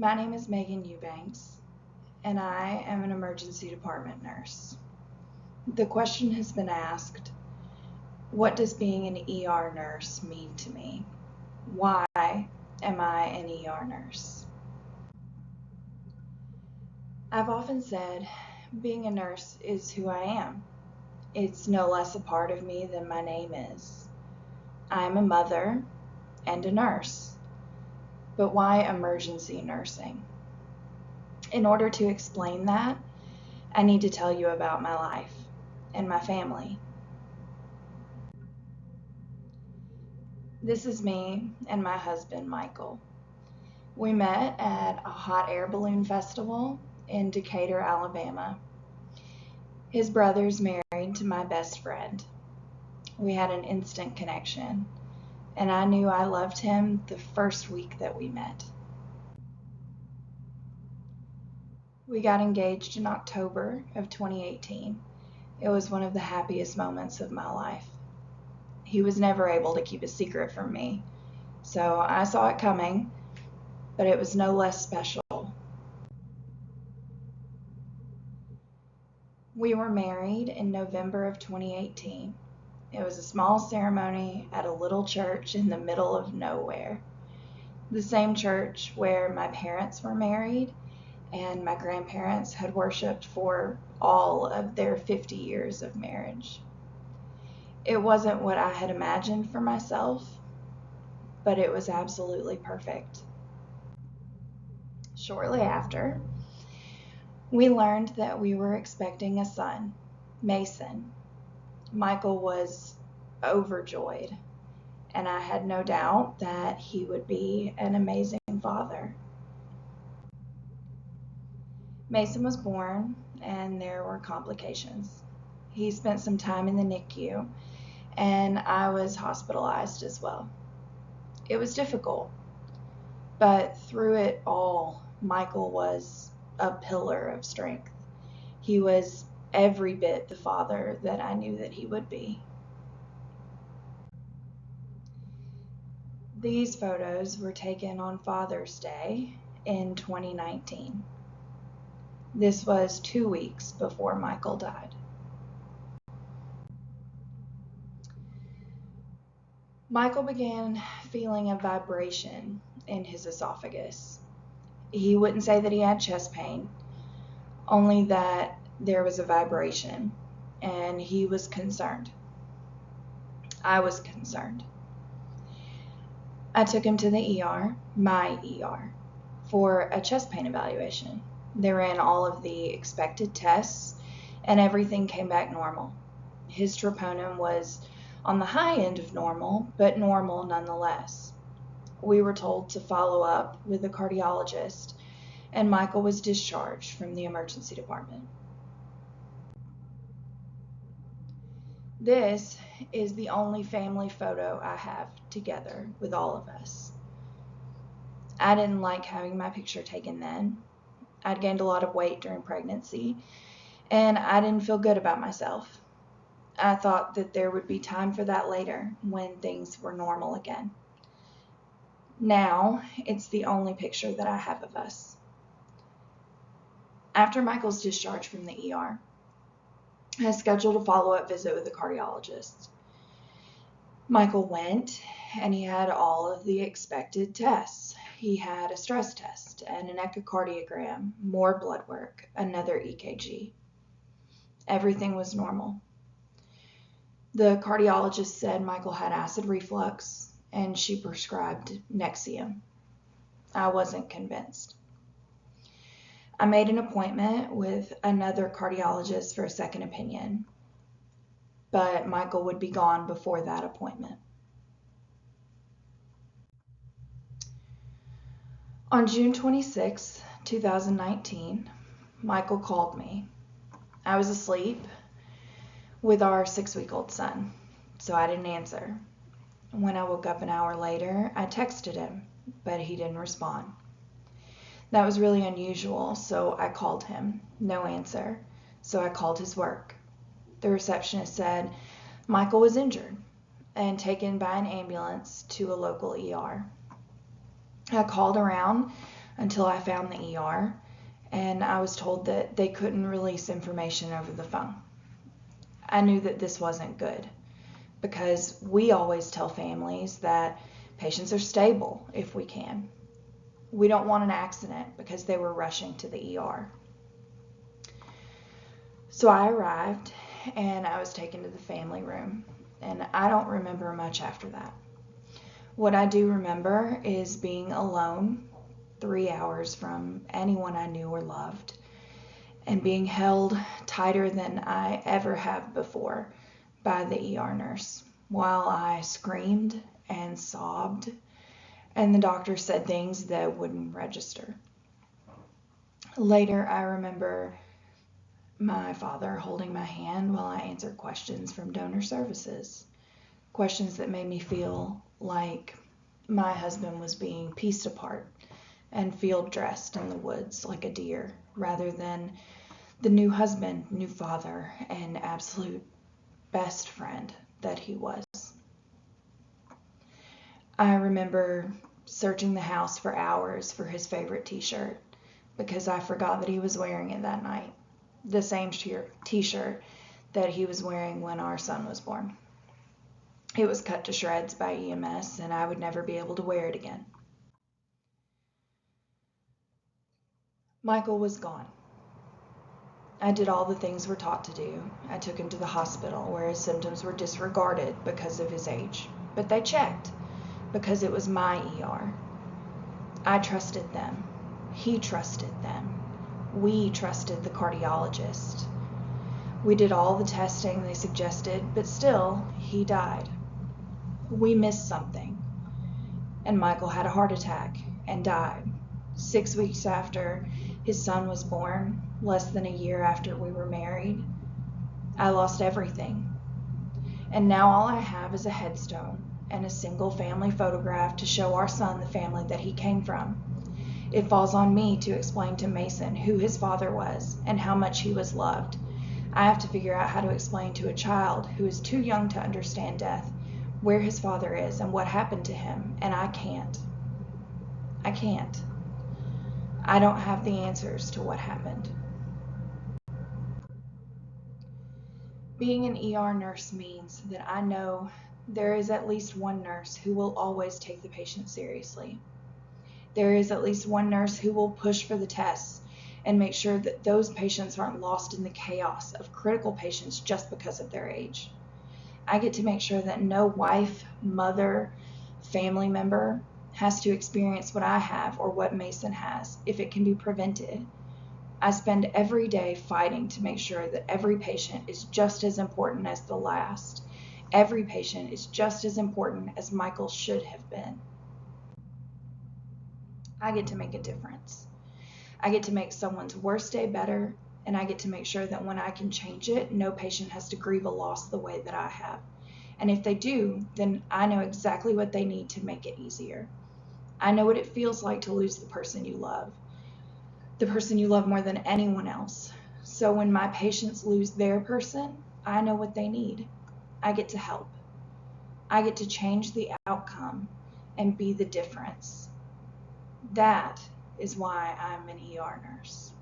My name is Megan Eubanks, and I am an emergency department nurse. The question has been asked, what does being an ER nurse mean to me? Why am I an ER nurse? I've often said being a nurse is who I am. It's no less a part of me than my name is. I'm a mother and a nurse. But why emergency nursing? In order to explain that, I need to tell you about my life and my family. This is me and my husband, Michael. We met at a hot air balloon festival in Decatur, Alabama. His brother's married to my best friend. We had an instant connection, and I knew I loved him the first week that we met. We got engaged in October of 2018. It was one of the happiest moments of my life. He was never able to keep a secret from me, so I saw it coming, but it was no less special. We were married in November of 2018. It was a small ceremony at a little church in the middle of nowhere. The same church where my parents were married and my grandparents had worshiped for all of their 50 years of marriage. It wasn't what I had imagined for myself, but it was absolutely perfect. Shortly after, we learned that we were expecting a son, Mason. Michael was overjoyed, and I had no doubt that he would be an amazing father. Mason was born, and there were complications. He spent some time in the NICU, and I was hospitalized as well. It was difficult, but through it all, Michael was a pillar of strength. He was every bit the father that I knew that he would be. These photos were taken on Father's Day in 2019. This was 2 weeks before Michael died. Michael began feeling a vibration in his esophagus. He wouldn't say that he had chest pain, only that there was a vibration, and he was concerned. I was concerned. I took him to the ER, my ER, for a chest pain evaluation. They ran all of the expected tests, and everything came back normal. His troponin was on the high end of normal, but normal nonetheless. We were told to follow up with a cardiologist, and Michael was discharged from the emergency department. This is the only family photo I have together with all of us. I didn't like having my picture taken then. I'd gained a lot of weight during pregnancy, and I didn't feel good about myself. I thought that there would be time for that later when things were normal again. Now, it's the only picture that I have of us. After Michael's discharge from the ER, I scheduled a follow-up visit with the cardiologist. Michael went, and he had all of the expected tests. He had a stress test and an echocardiogram, more blood work, another EKG. Everything was normal. The cardiologist said Michael had acid reflux, and she prescribed Nexium. I wasn't convinced. I made an appointment with another cardiologist for a second opinion, but Michael would be gone before that appointment. On June 26, 2019, Michael called me. I was asleep with our 6-week-old son, so I didn't answer. When I woke up an hour later, I texted him, but he didn't respond. That was really unusual, so I called him. No answer, so I called his work. The receptionist said Michael was injured and taken by an ambulance to a local ER. I called around until I found the ER and I was told that they couldn't release information over the phone. I knew that this wasn't good because we always tell families that patients are stable if we can. We don't want an accident because they were rushing to the ER. So I arrived and I was taken to the family room, and I don't remember much after that. What I do remember is being alone 3 hours from anyone I knew or loved, and being held tighter than I ever have before by the ER nurse while I screamed and sobbed, and the doctor said things that wouldn't register. Later, I remember my father holding my hand while I answered questions from donor services, questions that made me feel like my husband was being pieced apart and field dressed in the woods like a deer, rather than the new husband, new father, and absolute best friend that he was. I remember searching the house for hours for his favorite t-shirt because I forgot that he was wearing it that night. The same t-shirt that he was wearing when our son was born. It was cut to shreds by EMS, and I would never be able to wear it again. Michael was gone. I did all the things we're taught to do. I took him to the hospital where his symptoms were disregarded because of his age, but they checked because it was my ER. I trusted them. He trusted them. We trusted the cardiologist. We did all the testing they suggested, but still, he died. We missed something. And Michael had a heart attack and died 6 weeks after his son was born, less than a year after we were married. I lost everything. And now all I have is a headstone and a single family photograph to show our son the family that he came from. It falls on me to explain to Mason who his father was and how much he was loved. I have to figure out how to explain to a child who is too young to understand death where his father is and what happened to him, and I can't. I can't. I don't have the answers to what happened. Being an ER nurse means that I know there is at least one nurse who will always take the patient seriously. There is at least one nurse who will push for the tests and make sure that those patients aren't lost in the chaos of critical patients just because of their age. I get to make sure that no wife, mother, family member has to experience what I have or what Mason has if it can be prevented. I spend every day fighting to make sure that every patient is just as important as the last. Every patient is just as important as Michael should have been. I get to make a difference. I get to make someone's worst day better, and I get to make sure that when I can change it, no patient has to grieve a loss the way that I have. And if they do, then I know exactly what they need to make it easier. I know what it feels like to lose the person you love more than anyone else. So when my patients lose their person, I know what they need. I get to help. I get to change the outcome and be the difference. That is why I'm an ER nurse.